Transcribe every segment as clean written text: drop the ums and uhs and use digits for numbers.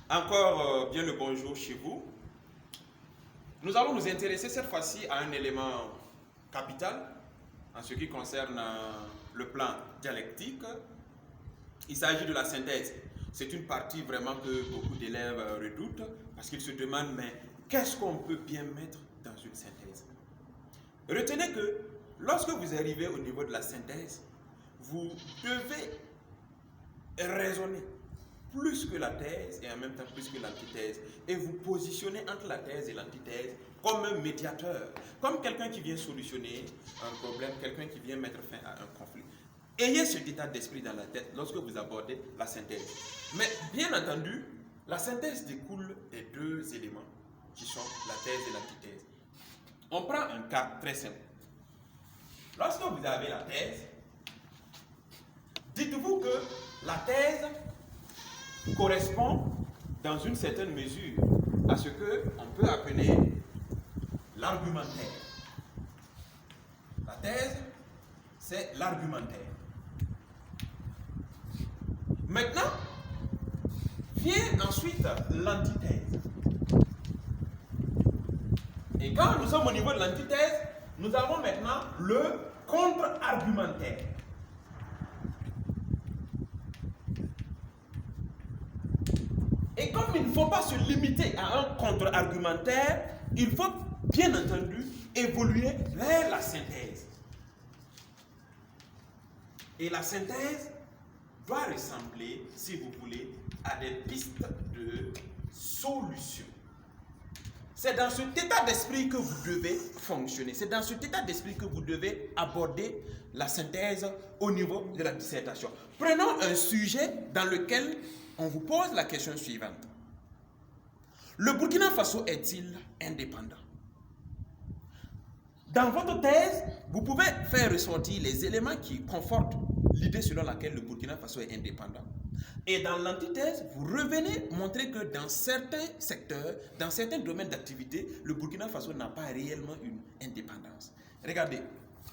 Encore bien le bonjour chez vous. Nous allons nous intéresser cette fois-ci à un élément capital en ce qui concerne le plan dialectique. Il s'agit de la synthèse. C'est une partie vraiment que beaucoup d'élèves redoutent parce qu'ils se demandent mais qu'est-ce qu'on peut bien mettre dans une synthèse? Retenez que lorsque vous arrivez au niveau de la synthèse, vous devez raisonner plus que la thèse et en même temps plus que l'antithèse. Et vous positionnez entre la thèse et l'antithèse comme un médiateur, comme quelqu'un qui vient solutionner un problème, quelqu'un qui vient mettre fin à un conflit. Ayez cet état d'esprit dans la tête lorsque vous abordez la synthèse. Mais bien entendu, la synthèse découle des deux éléments qui sont la thèse et l'antithèse. On prend un cas très simple. Lorsque vous avez la thèse, dites-vous que la thèse correspond dans une certaine mesure à ce qu'on peut appeler l'argumentaire. La thèse, c'est l'argumentaire. Maintenant, vient ensuite l'antithèse. Et quand nous sommes au niveau de l'antithèse, nous avons maintenant le contre-argumentaire. Et comme il ne faut pas se limiter à un contre-argumentaire, il faut bien entendu évoluer vers la synthèse. Et la synthèse doit ressembler, si vous voulez, à des pistes de solution. C'est dans cet état d'esprit que vous devez fonctionner. C'est dans cet état d'esprit que vous devez aborder la synthèse au niveau de la dissertation. Prenons un sujet dans lequel on vous pose la question suivante. Le Burkina Faso est-il indépendant? Dans votre thèse, vous pouvez faire ressortir les éléments qui confortent l'idée selon laquelle le Burkina Faso est indépendant. Et dans l'antithèse, vous revenez montrer que dans certains secteurs, dans certains domaines d'activité, le Burkina Faso n'a pas réellement une indépendance. Regardez,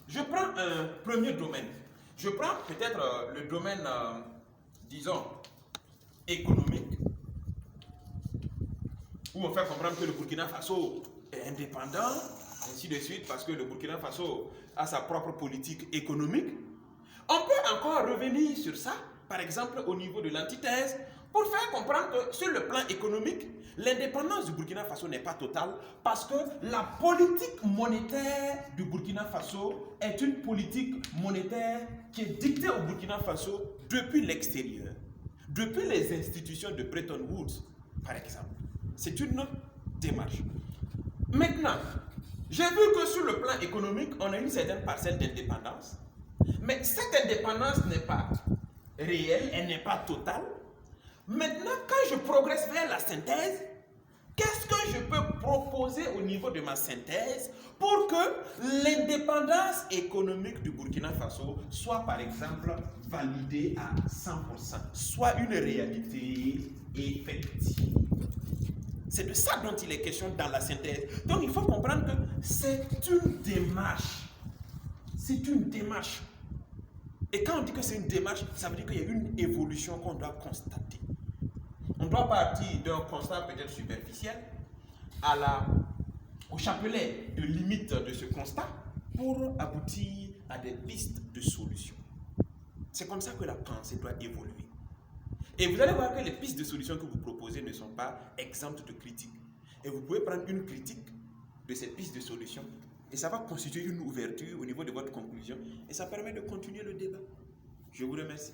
je prends un premier domaine. Je prends peut-être le domaine, disons, économique, où on fait comprendre que le Burkina Faso est indépendant, ainsi de suite, parce que le Burkina Faso a sa propre politique économique. On peut encore revenir sur ça, par exemple au niveau de l'antithèse, pour faire comprendre que sur le plan économique, l'indépendance du Burkina Faso n'est pas totale, parce que la politique monétaire du Burkina Faso est une politique monétaire qui est dictée au Burkina Faso depuis l'extérieur, depuis les institutions de Bretton Woods, par exemple. C'est une démarche. Maintenant, j'ai vu que sur le plan économique, on a une certaine parcelle d'indépendance, mais cette indépendance n'est pas réelle, elle n'est pas totale. Maintenant, quand je progresse vers la synthèse, qu'est-ce que je peux proposer au niveau de ma synthèse pour que l'indépendance économique du Burkina Faso soit, par exemple, validée à 100%, soit une réalité effective? C'est de ça dont il est question dans la synthèse. Donc il faut comprendre que c'est une démarche. C'est une démarche. Et quand on dit que c'est une démarche, ça veut dire qu'il y a une évolution qu'on doit constater. On doit partir d'un constat peut-être superficiel au chapelet de limite de ce constat pour aboutir à des pistes de solutions. C'est comme ça que la pensée doit évoluer. Et vous allez voir que les pistes de solutions que vous proposez ne sont pas exemptes de critique. Et vous pouvez prendre une critique de ces pistes de solutions et ça va constituer une ouverture au niveau de votre conclusion et ça permet de continuer le débat. Je vous remercie.